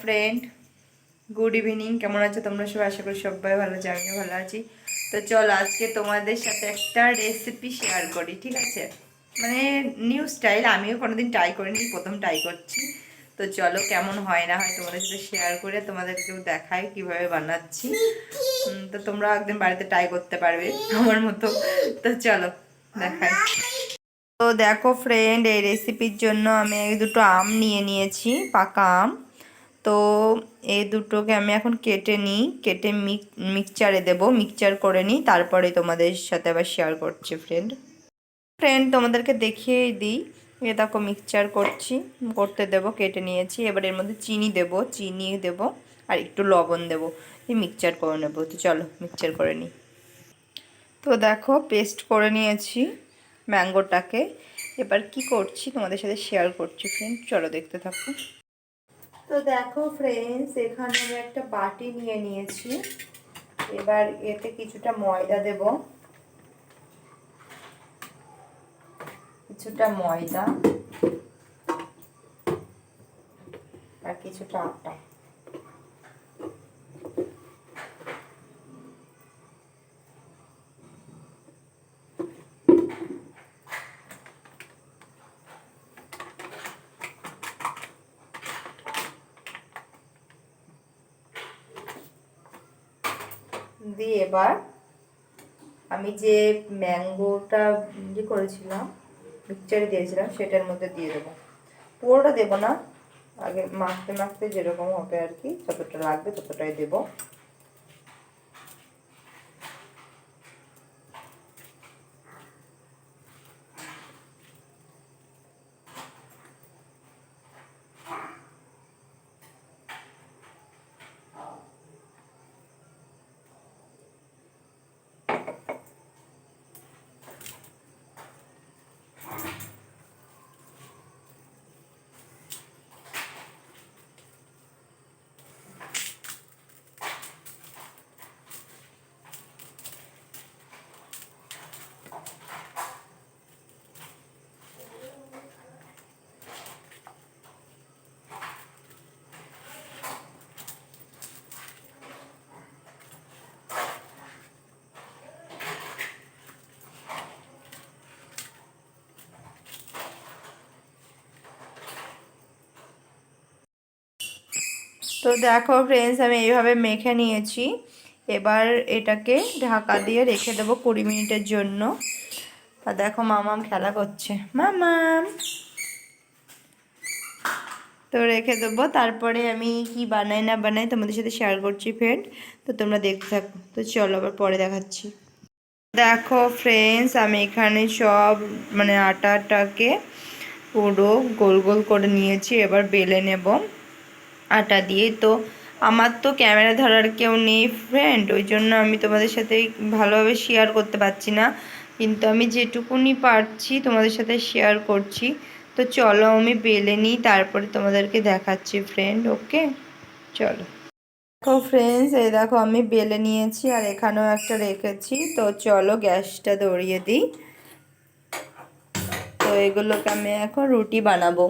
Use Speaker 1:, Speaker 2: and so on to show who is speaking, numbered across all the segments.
Speaker 1: Friend, good evening. কেমন আছো তোমরা সবাই? আশা করি সবাই ভালো আছে, আমিও ভালো আছি। তো চলো আজকে তোমাদের সাথে একটা রেসিপি শেয়ার করি, ঠিক আছে? মানে নিউ স্টাইল, আমিও কোনোদিন ট্রাই করিনি, প্রথম ট্রাই করছি। তো চলো কেমন হয় না হয় তোমাদের সাথে শেয়ার করে তোমাদেরকেও দেখাই কিভাবে বানাচ্ছি। তো তোমরা একদিন বাড়িতে ট্রাই করতে পারবে আমার মতো। তো চলো দেখাই। তো দেখো ফ্রেন্ড, এই রেসিপির জন্য আমি দুটো আম নিয়ে নিয়েছি, পাকা আম। তো এই দুটোকে আমি এখন কেটে নিই, কেটে মিক্সচারে দেবো, মিক্সচার করে নিই, তারপরে তোমাদের সাথে আবার শেয়ার করছি ফ্রেন্ড। তোমাদেরকে দেখিয়েই দিই। এ দেখো মিক্সচার করতে দেবো, কেটে নিয়েছি। এবার এর মধ্যে চিনি দেবো আর একটু লবণ দেবো, এই মিক্সচার করে নেবো। তো চলো মিক্সচার করে নিই। তো দেখো পেস্ট করে নিয়েছি ম্যাঙ্গোটাকে। এবার কি করছি তোমাদের সাথে শেয়ার করছি ফ্রেন্ড, চলো দেখতে থাকো। তো দেখো ফ্রেন্ডস, এখানে আমি একটা বাটি নিয়ে নিয়েছি। এবার এতে কিছুটা ময়দা দেব, আর কিছুটা আটা। দিয়ে এবার আমি যে ম্যাঙ্গোটা করেছিলাম, মিক্সচারে দিয়েছিলাম, সেটার মধ্যে দিয়ে দেবো। পুরোটা দেবো না, আগে মাখতে মাখতে যেরকম হবে আর কি, যতটা লাগবে ততটাই দেবো। তো দেখো ফ্রেন্ডস, আমি এইভাবে মেখে নিয়েছি। এবার এটাকে ঢাকা দিয়ে রেখে দেবো 20 মিনিটের জন্য। আর দেখো মামাম খেলা করছে, মামাম। তো রেখে দেবো, তারপরে আমি কি বানাই না বানাই তোমাদের সাথে শেয়ার করছি ফ্রেন্ড। তো তোমরা দেখতে থাকো। তো চলো আবার পরে দেখাচ্ছি। দেখো ফ্রেন্ডস, আমি এখানে সব আটাটাকে পুরো গোল গোল করে নিয়েছি। এবার বেলে নেব আটা দিয়ে। তো আমার তো ক্যামেরা ধরার কেউ নেই ফ্রেন্ড, ওই জন্য আমি তোমাদের সাথে ভালোভাবে শেয়ার করতে পারছি না, কিন্তু আমি যেটুকুনি পারছি তোমাদের সাথে শেয়ার করছি। তো চলো আমি বেলে নিই, তারপরে তোমাদেরকে দেখাচ্ছি ফ্রেন্ড। ওকে চলো। দেখো ফ্রেন্ডস, এই দেখো আমি বেলে নিয়েছি, আর এখানেও একটা রেখেছি। তো চলো গ্যাসটা ধরিয়ে দিই। তো এগুলোকে আমি এখন রুটি বানাবো।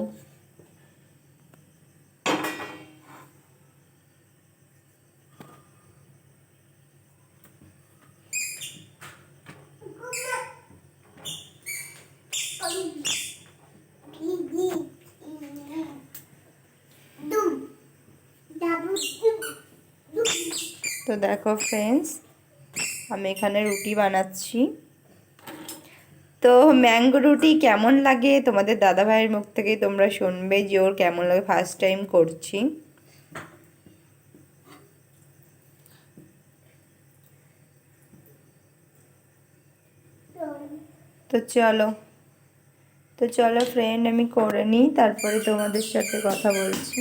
Speaker 1: তো দেখো ফ্রেন্ডস, আমি এখানে রুটি বানাচ্ছি। তো ম্যাঙ্গো রুটি কেমন লাগে তোমাদের দাদা ভাইয়ের মুখ থেকেই তোমরা শুনবে যে ওর কেমন লাগে, ফার্স্ট টাইম করছি। তো চলো তো চলো ফ্রেন্ড, আমি করে নিই, তারপরে তোমাদের সাথে কথা বলছি।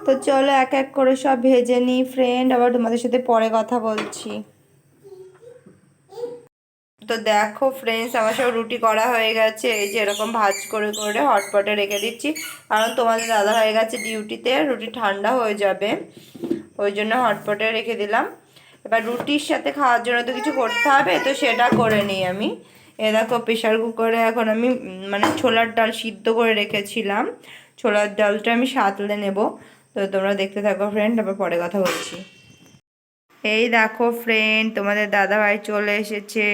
Speaker 1: তো চলো এক এক করে সব ভেজে নিই ফ্রেন্ড, আবার তোমাদের সাথে পরে কথা বলছি। তো দেখো ফ্রেন্ডস, আমার সব রুটি করা হয়ে গেছে। এই যে এরকম ভাঁজ করে করে হটপটে রেখে দিচ্ছি, কারণ তোমাদের দাদা হয়ে গেছে ডিউটিতে, রুটি ঠান্ডা হয়ে যাবে, ওই জন্য হটপটে রেখে দিলাম। এবার রুটির সাথে খাওয়ার জন্য তো কিছু করতে হবে, তো সেটা করে নিই আমি। এ দেখো প্রেশার কুকারে এখন আমি মানে ছোলার ডাল সিদ্ধ করে রেখেছিলাম, ছোলার ডালটা আমি সাঁতলে নেব। তো তোমরা দেখতে থাকো ফ্রেন্ড, আবার পরে কথা বলছি। এই দেখো ফ্রেন্ড, তোমাদের দাদাভাই চলে এসেছে।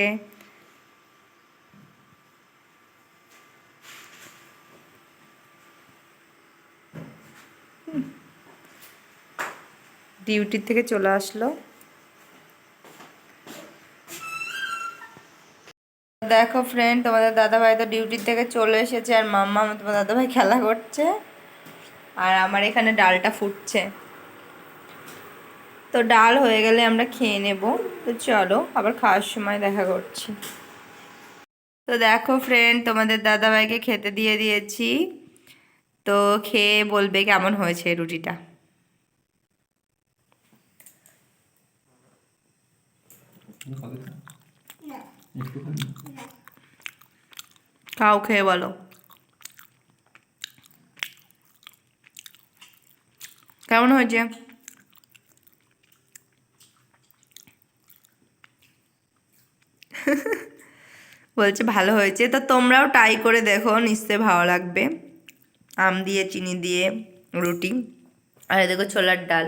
Speaker 1: ডিউটি থেকে চলে আসলো। দেখো ফ্রেন্ড, তোমাদের দাদাভাই তো ডিউটি থেকে চলে এসেছে, আর মাম্মা তোমার দাদাভাই খেলা করছে, আর আমার এখানে ডালটা ফুটছে। তো ডাল হয়ে গেলে আমরা খেয়ে নেব। তো চলো আবার খাওয়ার সময় দেখা করছি। তো দেখো ফ্রেন্ড, তোমাদের দাদাভাইকে খেতে দিয়ে দিয়েছি, তো খেয়ে বলবে কেমন হয়েছে রুটিটা। খাও, খেয়ে বলো কেমন হয়েছে। বলছে ভালো হয়েছে, তো তোমরাও ট্রাই করে দেখো, নিশ্চয়ই ভালো লাগবে। আম দিয়ে চিনি দিয়ে রুটি, আর দেখো ছোলার ডাল।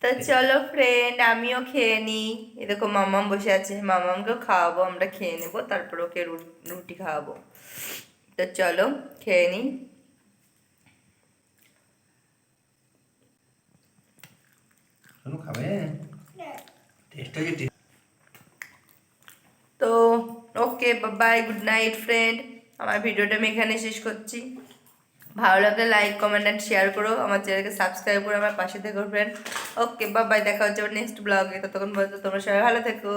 Speaker 1: তো চলো ফ্রেন্ড, আমিও খেয়ে নিই। এরকম মামাম বসে আছে, মামামকেও খাওয়াবো, আমরা খেয়ে নেবো, তারপর ওকে রুটি খাওয়াবো। তো চলো খেয়ে নিই। তো ওকে, বাই, গুড নাইট ফ্রেন্ড। আমার ভিডিওটা আমি এখানে শেষ করছি। ভালো লাগলে লাইক কমেন্ট অ্যান্ড শেয়ার করো, আমার চ্যানেলকে সাবস্ক্রাইব করো, আমার পাশে থেকো ফ্রেন্ড। ওকে বাই, দেখা হচ্ছে নেক্সট ব্লগে। ততক্ষণ পর্যন্ত তোমরা সবাই ভালো থেকো।